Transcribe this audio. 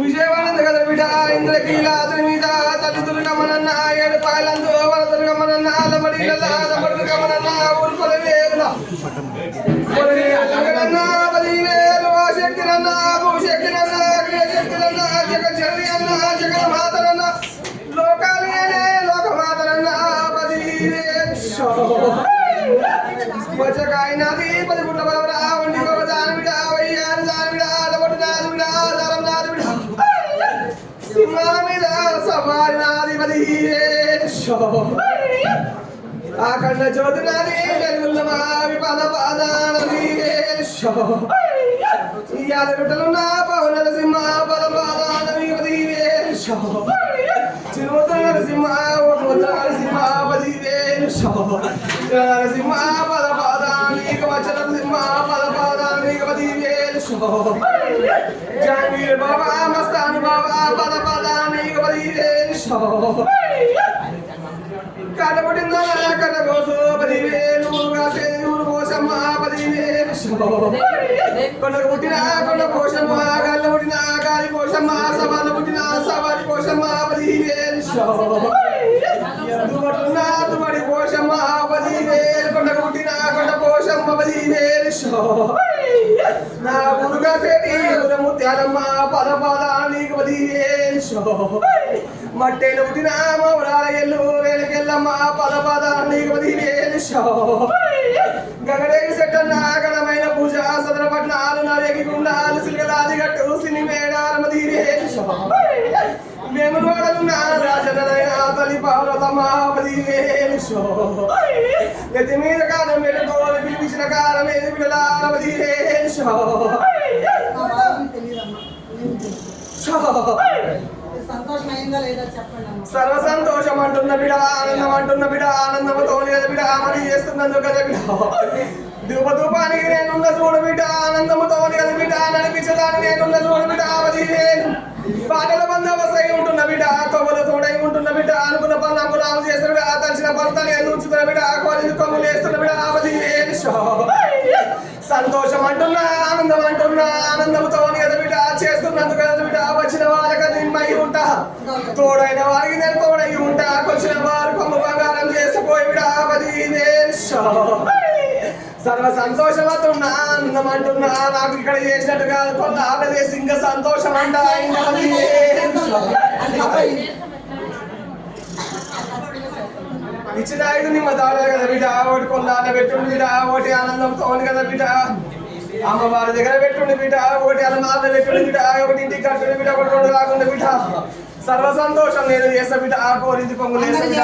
విజయవాడ కదా బిడ్డ ఇంద్రకీలాద్రి మీద తల్లి దుర్గమ్మనన్న ఏడు పాయలందు వర దుర్గమ్మనన్న అలమడి దుర్గమ్మనన్న ఊరుకొల వేరుల పదివేలు శక్తినన్న భూశక్తినన్న అగ్నిశక్తినన్న జగజ్జనని అన్న జగన్మాతనన్న లోకాలనే లోకమాతనన్న పదివేలు వచ్చకాయనది పది గుట్ల బలవరా వండి దాని బిడ వయ్యారు దాని బిడ అలబడి నాది బిడ దారం నాది బిడ సింహాల మీద సవారి నాది పది ఆఖండ జ్యోతి నాది వెలుగుల మావి పద పాదానది ఇయాల బిడ్డలున్న పౌనల సింహ పద పాదానది పది చిరుమత నరసింహ నరసింహ పది నరసింహ పద పాదానికి వచన సింహ పద పాదానికి పది జాంగీర్ బాబా మస్తాన్ బాబా పద పాదానికి పది కడపడిందా కడగోసు పదివేలు ఊరు కోసమ్మ పదివేలు కొండకు పుట్టిన కొండ కోసమ్మ గాలి పుట్టిన గాలి కోసమ్మ సవాలు పుట్టిన సవారి కోసమ్మ పదివేలు దుబడున్న దుబడి కోసమ్మ పదివేలు కొండకు పుట్టిన కొండ కోసమ్మ పదివేలు నా ఊరుగా పెట్టి ముత్యాలమ్మ పద పదానికి పదివేలు మట్టెలు పుట్టిన మౌరాల ఎల్లు రేణుకెళ్ళమ్మ పద పదానికి పదివేలు గగడేగి సెట్టన్న గణమైన పూజ సదర పట్నాలు నరేగి గుండాలు సిల్గలాది గట్టు సిని మేడారమ తీరేలు మేము నోడలున్న రాజనైన తల్లి పార్వతమ్మ పదివేలు గతి మీద కాలం వెళ్ళతోలు పిలిపించిన కాలం ఏది బిడలాల పదివేలు సర్వ సంతోషం అంటున్న బిడ ఆనందం అంటున్న బిడ ఆనందముతో బిడ ఆమని చేస్తున్నందుకు కదా బిడ ధూపధూపానికి నేనున్న చూడు బిడ్డ ఆనందముతో బిడ్డ నడిపించడానికి నేనున్న చూడు బిడ్డ పదివేలు పాటల బందోబస్తై ఉంటున్న బిడ్డ కొమ్మలు తోడై ఉంటున్న బిడ్డ అనుకున్న పనులు రాము చేస్తున్న బిడ్డ తలిసిన పనులు ఎదుర్చుతున్న బిడ్డ కోరి కొమ్ములు వేస్తున్న బిడ్డ పదివేలు సంతోషం అంటున్నా ఆనందం అంటున్నా ఆనందంతో బిడ్డ చేస్తున్నందుకు కదా బిడ్డ వచ్చిన వాళ్ళకి నిమ్మై ఉంటా తోడైన వారికి నేను తోడై ఉంటా వచ్చిన వారు కొమ్మ బంగారం చేసిపోయి బిడ్డ పదివేలు సర్వ సంతోషమవుతున్నా ఆనందం అంటున్నా నాకు ఇక్కడ చేసినట్టు కాదు కొన్న ఆడదేసి ఇంకా సంతోషం అంట ఇచ్చిన ఐదు నిమ్మ దాడాలి కదా బిడ్డ ఒకటి కొన్నాళ్ళ పెట్టుండి బిడ్డ ఒకటి ఆనందంతో కదా బిడ్డ అమ్మవారి దగ్గర పెట్టుండి బిడ్డ ఒకటి అన్నమాల పెట్టుండి బిడ్డ ఒకటి ఇంటికి కట్టుండి బిడ్డ ఒకటి రెండు కాకుండా బిడ్డ సర్వ సంతోషం నేను చేస్తా బిడ్డ ఆ కోరించి పొంగులు వేస్తా బిడ్డ